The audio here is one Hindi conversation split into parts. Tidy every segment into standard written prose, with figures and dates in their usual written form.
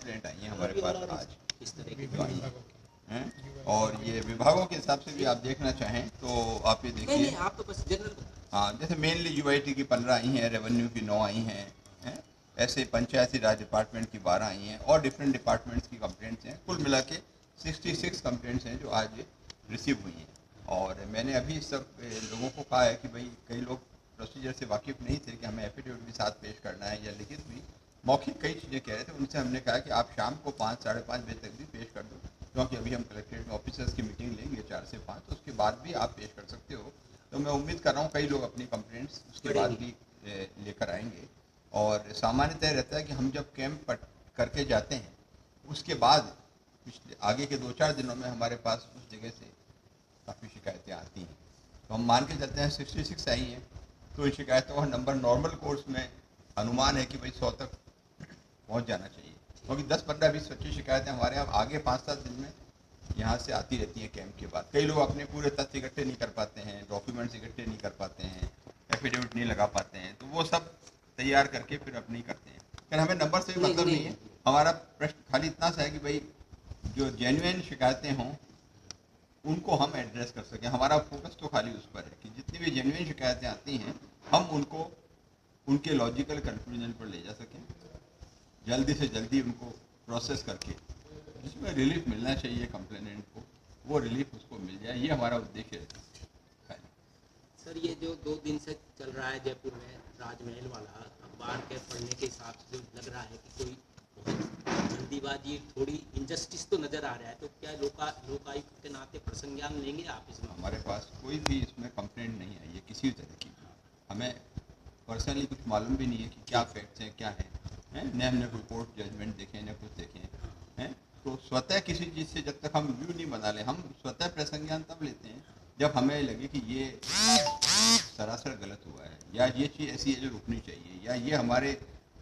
कंप्लेंट आई हैं हमारे पास आज इस तरह की जो आई हैं, और ये विभागों के हिसाब से भी आप देखना चाहें तो आप ये नहीं देखिए। आप तो बस जनरल हाँ, जैसे मेनली यूआईटी की 15 आई हैं, रेवेन्यू की 9 आई हैं, ऐसे पंचायती राज डिपार्टमेंट की 12 आई हैं और डिफरेंट डिपार्टमेंट्स की कंप्लेंट्स हैं। कुल मिला के 66 कंप्लेंट्स हैं जो आज रिसीव हुई हैं। और मैंने अभी सब लोगों को कहा है कि भाई कई लोग प्रोसीजर से वाकिफ़ नहीं थे कि हमें एफिडेविट भी साथ पेश करना है या लिखित भी मौखिक कई चीज़ें कह रहे थे। उनसे हमने कहा कि आप शाम को 5 साढ़े 5 बजे तक भी पेश कर दो, क्योंकि अभी हम कलेक्ट्रेट में ऑफिसर्स की मीटिंग लेंगे 4 से 5, तो उसके बाद भी आप पेश कर सकते हो। तो मैं उम्मीद कर रहा हूँ कई लोग अपनी कंप्लेंट्स उसके बाद भी लेकर आएंगे। और सामान्यतः रहता है कि हम जब कैंप करके जाते हैं उसके बाद पिछले आगे के 2-4 दिनों में हमारे पास उस जगह से काफ़ी शिकायतें आती हैं। तो हम मान के चलते हैं 66 आई हैं, तो इन शिकायतों का नंबर नॉर्मल कोर्स में अनुमान है कि भाई 100 तक पहुंच जाना चाहिए, क्योंकि 10, 15, 20, 25 शिकायतें हमारे यहाँ आगे 5-7 दिन में यहाँ से आती रहती हैं कैंप के बाद। कई लोग अपने पूरे तथ्य इकट्ठे नहीं कर पाते हैं, डॉक्यूमेंट्स इकट्ठे नहीं कर पाते हैं, एफिडेविट नहीं लगा पाते हैं, तो वो सब तैयार करके फिर अपनी करते हैं। फिर हमें नंबर से भी मतलब नहीं है। हमारा प्रश्न खाली इतना सा है कि भाई जो जेन्युइन शिकायतें हों उनको हम एड्रेस कर सकें। हमारा फोकस तो खाली उस पर है कि जितनी भी जेन्युइन शिकायतें आती हैं हम उनको उनके लॉजिकल कंक्लूजन पर ले जा सकें, जल्दी से जल्दी उनको प्रोसेस करके जिसमें रिलीफ मिलना चाहिए कंप्लेनेंट को, वो रिलीफ उसको मिल जाए, ये हमारा उद्देश्य है। सर ये जो 2 दिन से चल रहा है जयपुर में राजमहल वाला, अखबार के पढ़ने के हिसाब से लग रहा है कि कोई बहुत जल्दीबाजी, थोड़ी इंजस्टिस तो नज़र आ रहा है, तो क्या लोकायुक्त के नाते प्रसंज्ञान लेंगे आप इसमें? हमारे पास कोई भी इसमें कंप्लेंट नहीं आई है किसी तरह की। हमें पर्सनली कुछ मालूम भी नहीं है कि क्या फैक्ट्स हैं, क्या है, न हमने कोई कोर्ट जजमेंट देखे न कुछ देखे हैं। तो स्वतः किसी चीज़ से जब तक हम व्यू नहीं बना ले, हम स्वतः प्रसंज्ञान तब लेते हैं जब हमें लगे कि ये सरासर गलत हुआ है, या ये चीज़ ऐसी है जो रुकनी चाहिए, या ये हमारे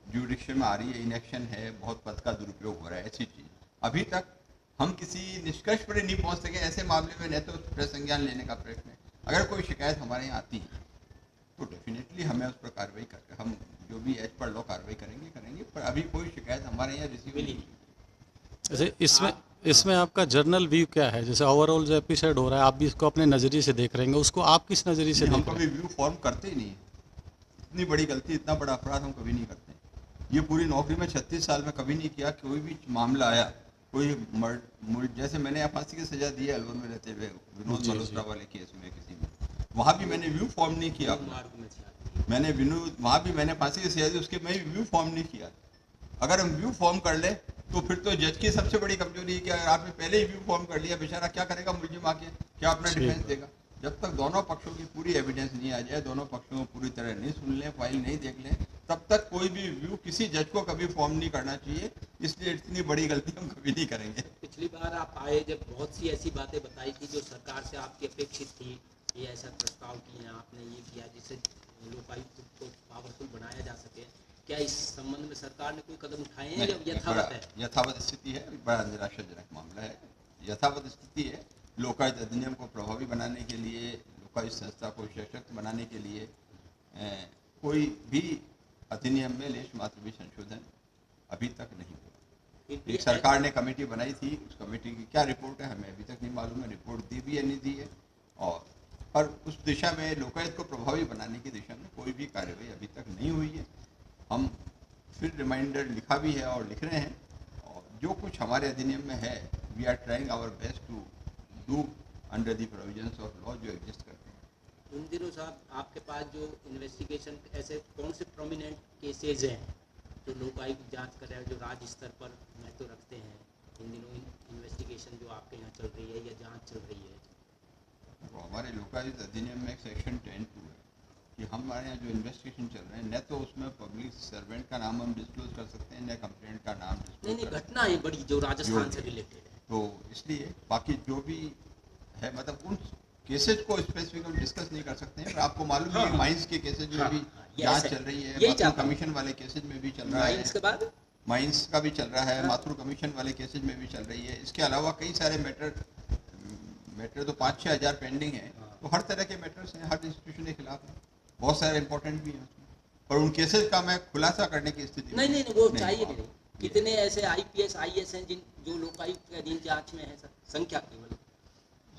जुडिक्शन में आ रही है, इनेक्शन है, बहुत पद का दुरुपयोग हो रहा है, ऐसी चीज़। अभी तक हम किसी निष्कर्ष पर नहीं पहुंच सके ऐसे मामले में, न तो प्रसंज्ञान लेने का प्रश्न है। अगर कोई शिकायत हमारे यहाँ आती है तो डेफिनेटली हमें उस पर कार्रवाई करके हम जो भी एज पर लॉ कार्रवाई करेंगे, पर अभी कोई शिकायत हमारे यहाँ रिसीव नहीं हुई। जैसे इसमें आपका जर्नल व्यू क्या है? जैसे ओवरऑल जो एपिसोड हो रहा है आप भी इसको अपने नज़रिए से देख रहे हैं, उसको आप किस नज़रिए से हम देख रहे कभी व्यू फॉर्म करते ही नहीं। इतनी बड़ी गलती, इतना बड़ा अपराध हम कभी नहीं करते। ये पूरी नौकरी में 36 साल में कभी नहीं किया। कोई भी मामला आया, कोई जैसे मैंने यहाँ फांसी की सजा दी है अलवर में रहते हुए विनोद मल्होत्रा वाले केस में, किसी में वहाँ भी मैंने व्यू फॉर्म नहीं किया। मैंने वहाँ भी मैंने फांसी की सजा दी, उसके मैं व्यू फॉर्म नहीं किया। अगर हम व्यू फॉर्म कर ले तो फिर तो जज की सबसे बड़ी कमजोरी है कि अगर आपने पहले ही व्यू फॉर्म कर लिया, बेचारा क्या करेगा मुलजिम आके, क्या अपना डिफेंस देगा? जब तक दोनों पक्षों की पूरी एविडेंस नहीं आ जाए, दोनों पक्षों को पूरी तरह नहीं सुन लें, फाइल नहीं देख लें, तब तक कोई भी व्यू किसी जज को कभी फॉर्म नहीं करना चाहिए। इसलिए इतनी बड़ी गलती हम कभी नहीं करेंगे। पिछली बार आप आए जब बहुत सी ऐसी बातें बताई थी जो सरकार से आपकी अपेक्षित थी, ये ऐसा प्रस्ताव किया आपने, ये किया जिससे लोकायुक्त को पावरफुल बनाया जा सके, क्या इस संबंध में सरकार ने कोई कदम उठाए हैं या यथावत है? यथावत स्थिति है, बड़ा निराशाजनक मामला है। यथावत स्थिति है। लोकायुक्त अधिनियम को प्रभावी बनाने के लिए, लोकायुक्त संस्था को सशक्त बनाने के लिए कोई भी अधिनियम में लेश मात्र भी संशोधन अभी तक नहीं हुआ। एक सरकार ने कमेटी बनाई थी, उस कमेटी की क्या रिपोर्ट है हमें अभी तक नहीं मालूम है, रिपोर्ट दी भी है नहीं दी है, और उस दिशा में लोकायुक्त को प्रभावी बनाने की दिशा में कोई भी कार्यवाही अभी तक नहीं हुई है। हम फिर रिमाइंडर लिखा भी है और लिख रहे हैं, और जो कुछ हमारे अधिनियम में है we are trying our best to do under the provisions of law जो एग्जिस्ट करते हैं। उन दिनों साहब आपके पास जो इन्वेस्टिगेशन ऐसे कौन से प्रोमिनेंट केसेज हैं जो लोकायुक्त जांच कर रहे हैं, जो राज्य स्तर पर महत्व रखते हैं? इन दिनों इन्वेस्टिगेशन जो आपके यहाँ चल रही है या जांच चल रही है? तो हमारे लोकायुक्त अधिनियम में एक सेक्शन 10(2) है कि हमारे यहाँ जो इन्वेस्टिगेशन चल रहे हैं, न तो उसमें पब्लिक सर्वेंट का नाम हम डिस्क्लोज कर सकते हैं, न कंप्लेंट का नाम डिस्क्लोज। नहीं, घटना है बड़ी जो राजस्थान से रिलेटेड है, तो इसलिए बाकी जो भी है, मतलब उन केसेज को स्पेसिफिक हम डिस्कस नहीं कर सकते हैं। पर आपको मालूम है माइंस के केसेज में भी जांच चल रही है, माथुर कमीशन वाले केसेज में भी चल रहा है, इसके बाद माइंस का भी चल रहा है, माथुर कमीशन वाले केसेज में भी चल रही है। इसके अलावा कई सारे मैटर तो 5-6 हज़ार पेंडिंग है। तो हर तरह के मैटर्स हैं, हर इंस्टीट्यूशन के खिलाफ है, बहुत सारे इंपॉर्टेंट भी हैं उसमें, पर उन केसेज का मैं खुलासा करने की स्थिति नहीं वो चाहिए भी नहीं। कितने ऐसे आईपीएस आईएएस हैं जो लोकायुक्त के अधीन जांच में है सर? संख्या केवल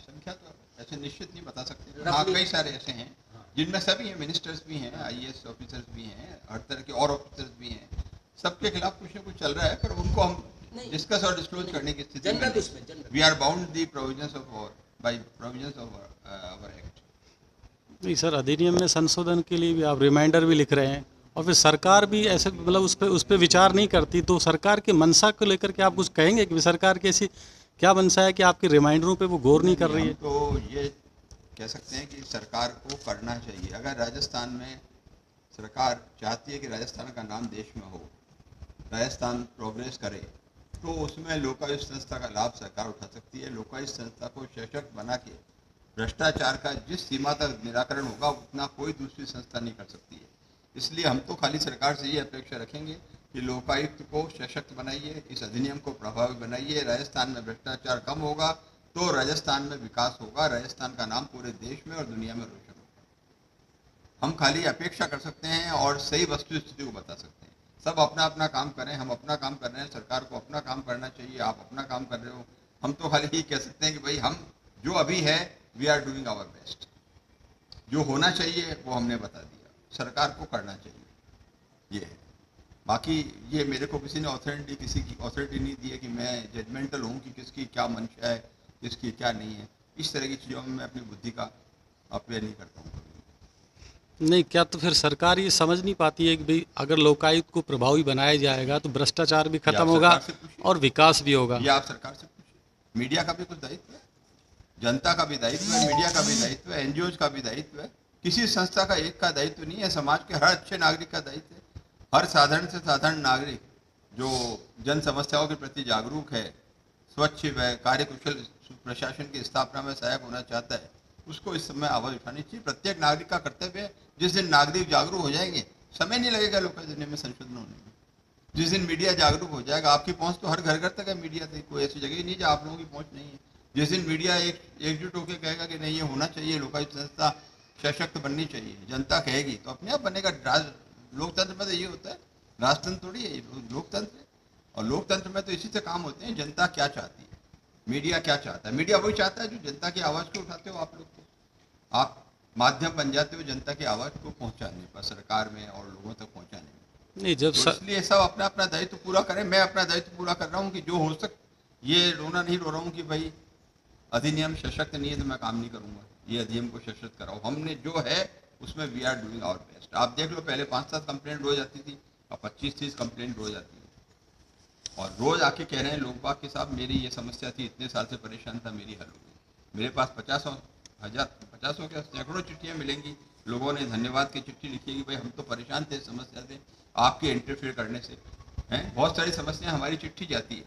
संख्या तो ऐसे निश्चित नहीं बता सकते। Roughly- हाँ, कई सारे ऐसे हैं जिनमें सभी हैं, मिनिस्टर्स भी हैं, आईएएस ऑफिसर्स भी हैं, हर तरह के और ऑफिसर्स भी हैं। सबके खिलाफ कुछ न कुछ चल रहा है, पर उनको हम नहीं। डिस्कस और डिस्क्लोज करने की स्थिति में जनरल उसमें general we are bound the provisions of by provisions of our act. नहीं सर, अधिनियम में संशोधन के लिए भी आप रिमाइंडर भी लिख रहे हैं और फिर सरकार भी ऐसे मतलब उस पर विचार नहीं करती, तो सरकार की मंशा को लेकर के आप कुछ कहेंगे कि सरकार की ऐसी क्या मंशा है कि आपके रिमाइंडरों पे वो गौर नहीं कर रही है? हम तो ये कह सकते हैं कि सरकार को करना चाहिए। अगर राजस्थान में सरकार चाहती है कि राजस्थान का नाम देश में हो, राजस्थान प्रोग्रेस करे, तो उसमें लोकायुक्त संस्था का लाभ सरकार उठा सकती है। लोकायुक्त संस्था को सशक्त बना के भ्रष्टाचार का जिस सीमा तक निराकरण होगा उतना कोई दूसरी संस्था नहीं कर सकती है। इसलिए हम तो खाली सरकार से ये अपेक्षा रखेंगे कि लोकायुक्त को सशक्त बनाइए, इस अधिनियम को प्रभावी बनाइए। राजस्थान में भ्रष्टाचार कम होगा तो राजस्थान में विकास होगा, राजस्थान का नाम पूरे देश में और दुनिया में रोशन होगा। हम खाली अपेक्षा कर सकते हैं और सही वस्तु स्थिति को बता सकते हैं। सब अपना अपना काम करें, हम अपना काम कर रहे हैं, सरकार को अपना काम करना चाहिए, आप अपना काम कर रहे हो। हम तो खाली ये कह सकते हैं कि भाई हम जो अभी है we are doing our best. जो होना चाहिए वो हमने बता दिया, सरकार को करना चाहिए, ये है। बाकी ये मेरे को किसी ने ऑथोरिटी, किसी की ऑथोरिटी नहीं दी है कि मैं जजमेंटल हूँ कि किसकी क्या मंशा है, किसकी क्या नहीं है। इस तरह की चीज़ों में मैं अपनी बुद्धि का अपव्यय नहीं करता हूँ। नहीं, क्या तो फिर सरकार ये समझ नहीं पाती है कि भाई अगर लोकायुक्त को प्रभावी बनाया जाएगा तो भ्रष्टाचार भी खत्म होगा और विकास भी होगा? ये आप सरकार से पूछिए। मीडिया का भी कुछ दायित्व है, जनता का भी दायित्व है, मीडिया का भी दायित्व है, एनजीओ का भी दायित्व है। किसी संस्था का एक का दायित्व नहीं है, समाज के हर अच्छे नागरिक का दायित्व है। हर साधारण से साधारण नागरिक जो जन समस्याओं के प्रति जागरूक है, स्वच्छ व कार्यकुशल प्रशासन की स्थापना में सहायक होना चाहता है, उसको इस समय आवाज उठानी चाहिए। प्रत्येक नागरिक का कर्तव्य है। जिस दिन नागरिक जागरूक हो जाएंगे, समय नहीं लगेगा लोकायुक्त अधिनियम में संशोधन होने में। जिस दिन मीडिया जागरूक हो जाएगा, आपकी पहुंच तो हर घर घर तक है मीडिया तक, कोई ऐसी जगह ही नहीं जहाँ आप लोगों की पहुंच नहीं है। जिस दिन मीडिया एकजुट होकर कहेगा कि नहीं ये होना चाहिए, लोकायुक्त संस्था सशक्त बननी चाहिए, जनता कहेगी तो अपने आप बनेगा। लोकतंत्र में तो ये होता है, राजतंत्र थोड़ी है, लोकतंत्र है। और लोकतंत्र में तो इसी से काम होते हैं, जनता क्या चाहती है, मीडिया क्या चाहता है। मीडिया वही चाहता है जो जनता की आवाज़ को उठाते हो। आप लोग को आप माध्यम बन जाते हो जनता की आवाज़ को पहुंचाने पर, सरकार में और लोगों तक पहुंचाने में। नहीं, जब तो इसलिए सब अपना अपना दायित्व पूरा करें। मैं अपना दायित्व पूरा कर रहा हूँ कि जो हो ये रोना नहीं रो रहा हूँ कि भाई अधिनियम सशक्त नहीं है तो मैं काम नहीं करूँगा, ये अधिनियम को सशक्त कराओ। हमने जो है उसमें we are doing our best. आप देख लो, पहले 5-7 कंप्लेंट रोज आती थी, अब 25-30 कंप्लेंट रोज आती है। और रोज आके कह रहे हैं लोग बाग के साहब मेरी ये समस्या थी, इतने साल से परेशान था, मेरी हल हो गई। मेरे पास 50 के सैकड़ों चिट्ठियाँ मिलेंगी। लोगों ने धन्यवाद की चिट्ठी लिखी है कि भाई हम तो परेशान थे, समस्या थे, आपके इंटरफेयर करने से हैं बहुत सारी समस्याएं हमारी चिट्ठी जाती है।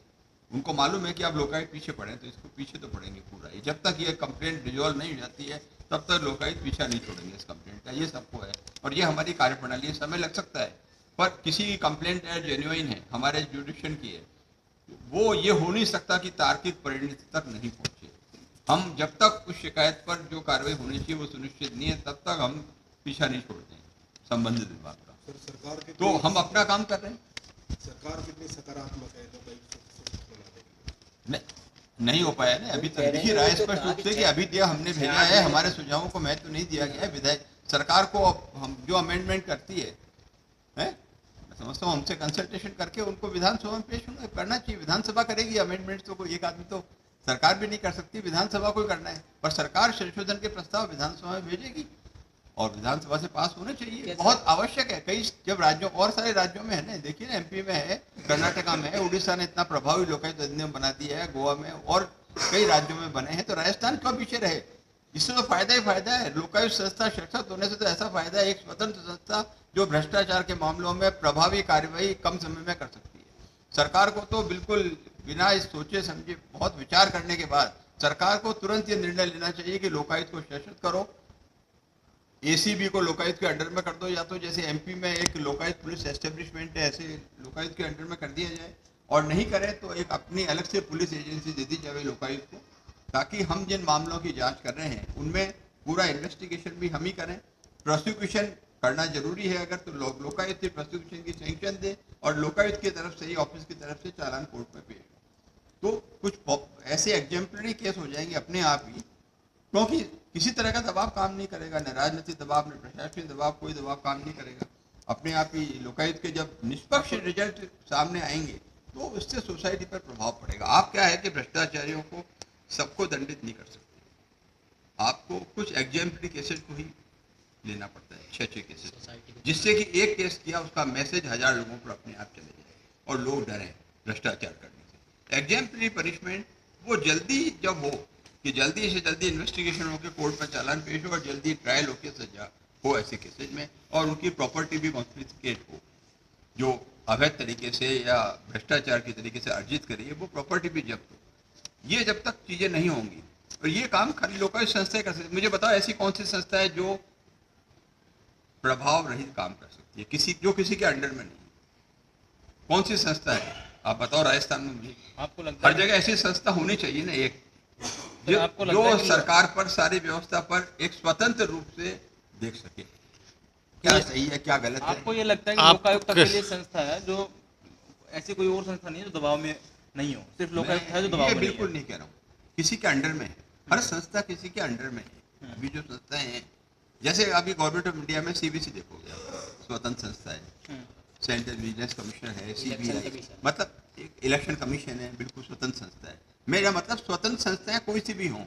उनको मालूम है कि आप लोकायुक्त पीछे पड़े, तो इसको पीछे तो पड़ेंगे पूरा। जब तक ये कंप्लेंट रिजॉल्व नहीं हो जाती है तब तक लोकायुक्त पीछा नहीं छोड़ेंगे इस कंप्लेंट का। ये सबको है और ये हमारी कार्यप्रणाली है। समय लग सकता है पर किसी की कंप्लेंट है जेन्युइन है, हमारे जुडिशन की है, वो ये हो नहीं सकता कि तार्किक परिणति तक नहीं पहुंचे। हम जब तक उस शिकायत पर जो कार्रवाई होनी चाहिए वो सुनिश्चित नहीं है तब तक हम पीछा नहीं छोड़ते हैं संबंधित विभाग का। सरकार के तो हम अपना काम कर रहे हैं। सरकार कितनी सकारात्मक है नहीं हो पाया ना अभी तक। देखिए राय स्पष्ट रूप से कि अभी दिया हमने भेजा है, हमारे सुझावों को महत्व नहीं दिया गया है। विधायक सरकार को हम जो अमेंडमेंट करती है मैं समझता हूँ हमसे कंसल्टेशन करके उनको विधानसभा में पेश करना चाहिए। विधानसभा करेगी अमेंडमेंट, तो कोई एक आदमी तो सरकार भी नहीं कर सकती, विधानसभा को करना है। पर सरकार संशोधन के प्रस्ताव विधानसभा में भेजेगी और विधानसभा से पास होने चाहिए, बहुत आवश्यक है। कई जब राज्यों और सारे राज्यों में है ना, देखिए ना एमपी में है, कर्नाटका में है, उड़ीसा ने इतना प्रभावी लोकायुक्त अधिनियम बना दिया है, गोवा में और कई राज्यों में बने हैं, तो राजस्थान क्यों पीछे रहे? इससे तो फायदा ही फायदा है। लोकायुक्त संस्था सशक्त होने से तो ऐसा फायदा है, एक स्वतंत्र संस्था जो भ्रष्टाचार के मामलों में प्रभावी कार्यवाही कम समय में कर सकती है। सरकार को तो बिल्कुल बिना इस सोचे समझे बहुत विचार करने के बाद सरकार को तुरंत ये निर्णय लेना चाहिए कि लोकायुक्त को सशक्त करो, एसीबी को लोकायुक्त के अंडर में कर दो, या तो जैसे एमपी में एक लोकायुक्त पुलिस एस्टेब्लिशमेंट है ऐसे लोकायुक्त के अंडर में कर दिया जाए, और नहीं करें तो एक अपनी अलग से पुलिस एजेंसी दे दी जाए लोकायुक्त को, ताकि हम जिन मामलों की जांच कर रहे हैं उनमें पूरा इन्वेस्टिगेशन भी हम ही करें, प्रोसिक्यूशन करना जरूरी है अगर तो लोकायुक्त प्रोसिक्यूशन की सैंक्शन दे और लोकायुक्त की तरफ से ही ऑफिस की तरफ से चालान कोर्ट में पेश हो, तो कुछ ऐसे एग्जाम्पलरी केस हो जाएंगे अपने आप ही, क्योंकि किसी तरह का दबाव काम नहीं करेगा, न राजनीतिक दबाव न प्रशासनिक दबाव, कोई दबाव काम नहीं करेगा। अपने आप ही लोकायुक्त के जब निष्पक्ष रिजल्ट सामने आएंगे तो उससे सोसाइटी पर प्रभाव पड़ेगा। आप क्या है कि भ्रष्टाचारियों को सबको दंडित नहीं कर सकते, आपको कुछ एग्जाम्पलरी केसेस को ही लेना पड़ता है, 6 केसेस, जिससे कि एक केस किया उसका मैसेज 1000 लोगों पर अपने आप चले जाए और लोग डरें भ्रष्टाचार करने से। एग्जाम्पलरी पनिशमेंट वो जल्दी जब हो कि जल्दी से जल्दी इन्वेस्टिगेशन होकर कोर्ट में चालान पेश हो और जल्दी ट्रायल होकर सजा हो ऐसे केसेज में, और उनकी प्रॉपर्टी भी कॉन्फिस्केट हो, जो अवैध तरीके से या भ्रष्टाचार के तरीके से अर्जित करिए वो प्रॉपर्टी भी जब्त हो। ये जब तक चीजें नहीं होंगी, और ये काम खाली लोकायुक्त संस्थाएं कर सकती। मुझे बताओ ऐसी कौन सी संस्था है जो प्रभाव रहित काम कर सकती है, किसी के अंडर में नहीं, कौन सी संस्था है आप बताओ राजस्थान में? मुझे आपको लगता हर जगह ऐसी संस्था होनी चाहिए ना, एक आपको लगता है जो कि सरकार पर सारी व्यवस्था पर एक स्वतंत्र रूप से देख सके क्या सही है क्या गलत है। आपको ये लगता है कि आप लोकायुक्त अकेली संस्था है जो ऐसी कोई और संस्था नहीं है जो दबाव में नहीं हो, सिर्फ लोकायुक्त है जो दबाव ये में बिल्कुल नहीं कह रहा हूँ, किसी के अंडर में है, हर संस्था किसी के अंडर में है। अभी जो संस्थाएं हैं, जैसे अभी गवर्नमेंट ऑफ इंडिया में सीबीसी देखोगे, स्वतंत्र संस्था है, सेंट्रल विजिलेंस कमिश्नर है, सीबीआई, मतलब एक इलेक्शन कमीशन है, बिल्कुल स्वतंत्र संस्था है। मेरा मतलब स्वतंत्र संस्थाएं कोई सी भी हों,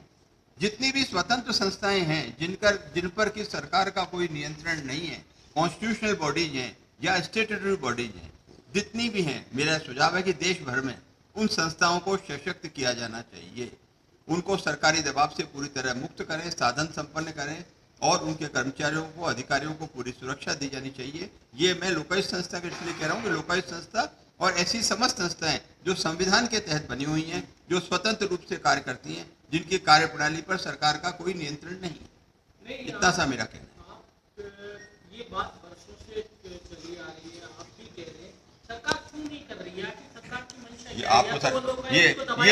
जितनी भी स्वतंत्र संस्थाएं हैं जिन पर कि सरकार का कोई नियंत्रण नहीं है, कॉन्स्टिट्यूशनल बॉडीज हैं या स्टेटूटरी बॉडीज हैं, जितनी भी हैं, मेरा सुझाव है कि देश भर में उन संस्थाओं को सशक्त किया जाना चाहिए, उनको सरकारी दबाव से पूरी तरह मुक्त करें, साधन संपन्न करें, और उनके कर्मचारियों को, अधिकारियों को पूरी सुरक्षा दी जानी चाहिए। ये मैं लोकायुक्त संस्था के इसलिए कह रहा हूँ कि लोकायुक्त संस्था और ऐसी समस्त संस्थाएं जो संविधान के तहत बनी हुई हैं, जो स्वतंत्र रूप से कार्य करती हैं, जिनकी कार्यप्रणाली पर सरकार का कोई नियंत्रण नहीं, इतना सा मेरा कहना है। ये बात वर्षों से चली आ रही है, आप भी कह रहे हैं, सरकार क्यों नहीं कर रही है? सरकार की मंशा ये आपको सर ये